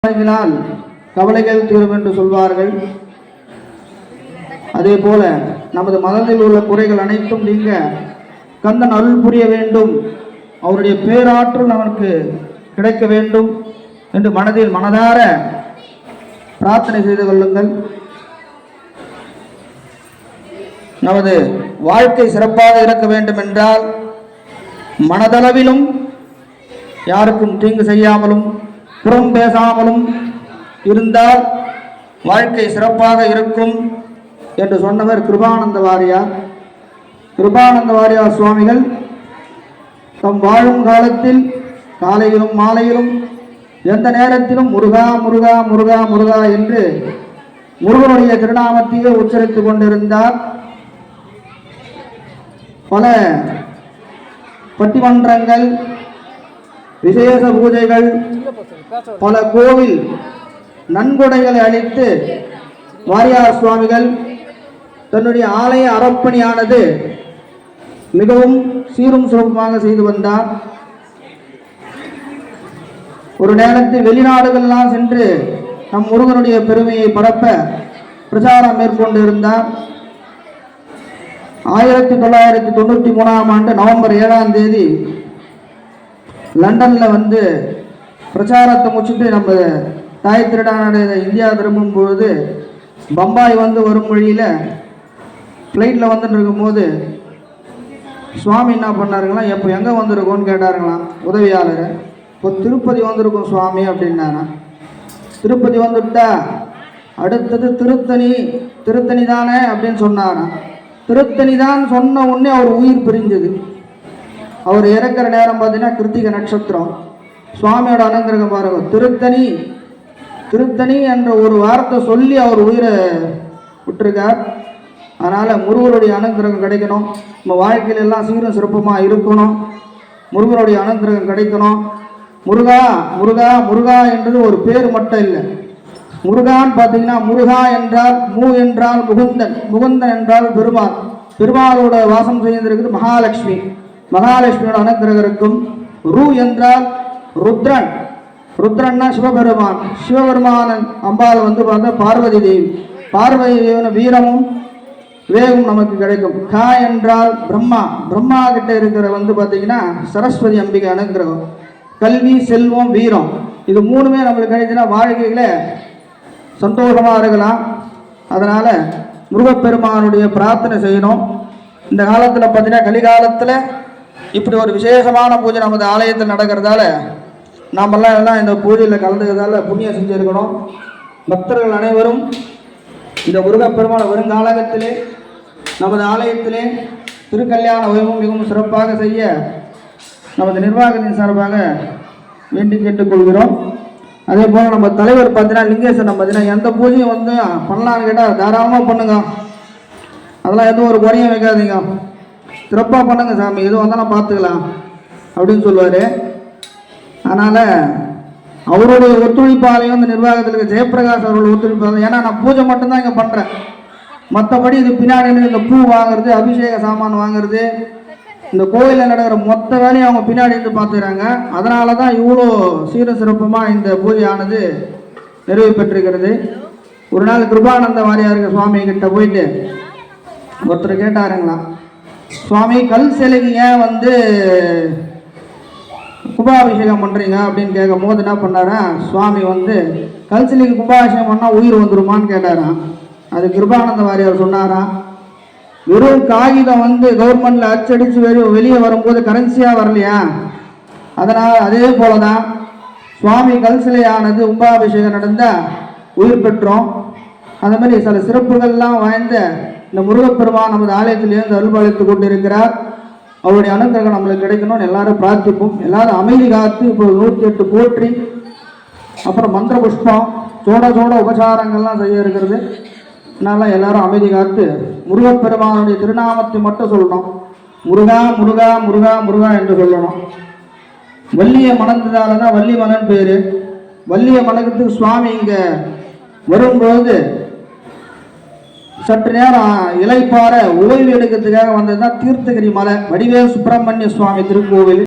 வழங்கினால் கவலைகள் தீரும் என்று சொல்வார்கள். அதே போல நமது மனதில் உள்ள குறைகள் அனைத்தும் நீங்க கந்தன் அருள் புரிய வேண்டும், அவருடைய பேராற்றல் நமக்கு கிடைக்க வேண்டும் என்று மனதில் மனதார பிரார்த்தனை செய்து கொள்ளுங்கள். நமது வாழ்க்கை சிறப்பாக இருக்க வேண்டும் என்றால் மனதளவிலும் யாருக்கும் தீங்கு செய்யாமலும் புறம் பேசாமலும் இருந்தால் வாழ்க்கை சிறப்பாக இருக்கும் என்று சொன்னவர் கிருபானந்த வாரியார். கிருபானந்த வாரியார் சுவாமிகள் தம் வாழும் காலத்தில் காலையிலும் மாலையிலும் எந்த நேரத்திலும் முருகா முருகா முருகா முருகா என்று முருகனுடைய திருநாமத்தையே உச்சரித்துக் கொண்டிருந்தார். பல பட்டிமன்றங்கள், விசேஷ பூஜைகள், பல கோவில் நன்கொடைகளை அளித்து வாரியார் சுவாமிகள் தன்னுடைய ஆலய அறப்பணியானது மிகவும் சீரும் சிறப்புமாக செய்து வந்தார். ஒரு நேரத்தில் வெளிநாடுகள்லாம் சென்று நம் முருகனுடைய பெருமையை பரப்ப பிரச்சாரம் மேற்கொண்டு இருந்தார். 1993ஆம் ஆண்டு நவம்பர் 7ஆம் தேதி லண்டன்ல வந்து பிரச்சாரத்தை முடிச்சுட்டு நம்ம தாய் திருடான இந்தியா திரும்பும் பொழுது பம்பாய் வந்து வரும் வழியில் ஃப்ளைட்டில் வந்துட்டு இருக்கும்போது சுவாமி என்ன பண்ணாருங்களா, எப்போ எங்கே வந்திருக்கோன்னு கேட்டாருங்களாம் உதவியாளர். இப்போ திருப்பதி வந்திருக்கோம் சுவாமி அப்படின்னாரா. திருப்பதி வந்துட்டா அடுத்தது திருத்தணி தானே அப்படின்னு சொன்னாராம். திருத்தணி தான் சொன்ன உடனே அவர் உயிர் பிரிஞ்சது. அவர் இறக்கிற நேரம் பார்த்தீங்கன்னா கிருத்திகை நட்சத்திரம். சுவாமியோட அனுகிரகம் பாருங்க, திருத்தணி என்ற ஒரு வார்த்தை சொல்லி அவர் உயிரை விட்டுருக்கார். அதனால் முருகனுடைய அனுகிரகம் கிடைக்கணும், நம்ம வாழ்க்கையில எல்லாம் சீரும் சிறப்புமாக இருக்கணும், முருகனுடைய அனுகிரகம் கிடைக்கணும். முருகா முருகா முருகா என்றது ஒரு பேர் மட்டும் இல்லை. முருகான்னு பார்த்தீங்கன்னா முருகா என்றால் மூ என்றால் முகுந்தன், முகுந்தன் என்றால் பெருமாள், பெருமாளோட வாசம் செய்திருக்குது மகாலட்சுமி, மகாலட்சுமியோட அனுகிரகம் இருக்கும். ரு என்றால் ருத்ரன், ருத்ரன்னா சிவபெருமான், சிவபெருமானன் அம்பாள் வந்து பார்த்தா பார்வதி தேவி, பார்வதி தேவின வீரமும் வேகம் நமக்கு கிடைக்கும். கா என்றால் பிரம்மா, பிரம்மா கிட்ட இருக்கிற வந்து பார்த்தீங்கன்னா சரஸ்வதி அம்பிகை அனுகிரகம். கல்வி செல்வம் வீரம் இது மூணுமே நம்மளுக்கு கிடைச்சுன்னா வாழ்க்கையில சந்தோஷமாக இருக்கலாம். அதனால் முருகப்பெருமானுடைய பிரார்த்தனை செய்யணும். இந்த காலத்தில் பார்த்தீங்கன்னா கலிகாலத்தில் இப்படி ஒரு விசேஷமான பூஜை நமது ஆலயத்தில் நடக்கிறதால நாமெல்லாம் எல்லாம் இந்த பூஜையில் கலந்துக்கிறதால புண்ணியம் செஞ்சுருக்கணும். பக்தர்கள் அனைவரும் இந்த முருகப்பெருமான வருங்காலத்திலே நமது ஆலயத்திலே திருக்கல்யாண வைபவம் மிகவும் சிறப்பாக செய்ய நமது நிர்வாகத்தின் சார்பாக வேண்டி கேட்டுக்கொள்கிறோம். அதே போல் நம்ம தலைவர் பார்த்தீங்கன்னா லிங்கேசன் பார்த்தீங்கன்னா எந்த பூஜையும் வந்து பண்ணலான்னு கேட்டால் தாராளமாக பண்ணுங்க, அதெல்லாம் எதுவும் ஒரு குறையும் வைக்காதீங்க, சிறப்பாக பண்ணுங்க சாமி, எதுவும் வந்தாலும் பார்த்துக்கலாம் அப்படின்னு சொல்லுவார். அதனால் அவருடைய ஒத்துழைப்பாலையும் இந்த நிர்வாகத்தில் இருக்க ஜெயபிரகாஷ் அவருடைய ஒத்துழைப்பாலையும், ஏன்னா நான் பூஜை மட்டும்தான் இங்கே பண்ணுறேன், மற்றபடி இது பின்னாடி இந்த பூ வாங்குறது, அபிஷேக சாமான் வாங்குறது, இந்த கோயிலில் நடக்கிற மொத்த வேலையும் அவங்க பின்னாடி இருந்து பார்த்துக்கிறாங்க. அதனால தான் இவ்வளோ சீர சிறப்பமாக இந்த பூஜையானது நிறைவு பெற்றிருக்கிறது. ஒரு நாள் கிருபானந்த வாரியாருக்கு சுவாமி கிட்ட போயிட்டு ஒருத்தர் கேட்டாருங்களாம், சுவாமி கல் சிலைக்கு ஏன் வந்து கும்பாபிஷேகம் பண்ணுறீங்க அப்படின்னு கேட்கும் போது என்ன பண்ணாரா, சுவாமி வந்து கல் சிலைக்கு கும்பாபிஷேகம் பண்ணால் உயிர் வந்துருமான்னு கேட்டாராம். அது கிருபானந்த வாரியார் சொன்னாராம், வெறும் காகிதம் வந்து கவர்மெண்ட்ல அச்சடிச்சு வெளியே வரும்போது கரன்சியாக வரலையா, அதனால் அதே போல தான் சுவாமி கல் சிலையானது கும்பாபிஷேகம் நடந்தால் உயிர் பெற்றோம். அந்த மாதிரி சில சிறப்புகள்லாம் வாய்ந்த இந்த முருகப்பெருமான் நமது ஆலயத்திலேருந்து அருள்பாலித்து கொண்டிருக்கிறார். அவருடைய அனுகிரகம் நம்மளுக்கு கிடைக்கணும்னு எல்லாரும் பிரார்த்திப்போம். எல்லாரும் அமைதி காத்து இப்போ 108 போற்றி, அப்புறம் மந்திர புஷ்பம் சோட உபசாரங்கள்லாம் செய்ய இருக்கிறது. அதனால எல்லாரும் அமைதி காத்து முருகப்பெருமானுடைய திருநாமத்தை மட்டும் சொல்லணும், முருகா முருகா முருகா முருகா என்று சொல்லணும். வள்ளியை மணந்ததால தான் வள்ளி மலன் பேரு. வள்ளியை மணக்கிறதுக்கு சுவாமி இங்கே வரும்போது சற்று நேரம் இலைப்பார ஓய்வு எடுக்கிறதுக்காக வந்ததுதான் தீர்த்தகிரி மலை, வடிவேல் சுப்பிரமணிய சுவாமி திருக்கோவில்.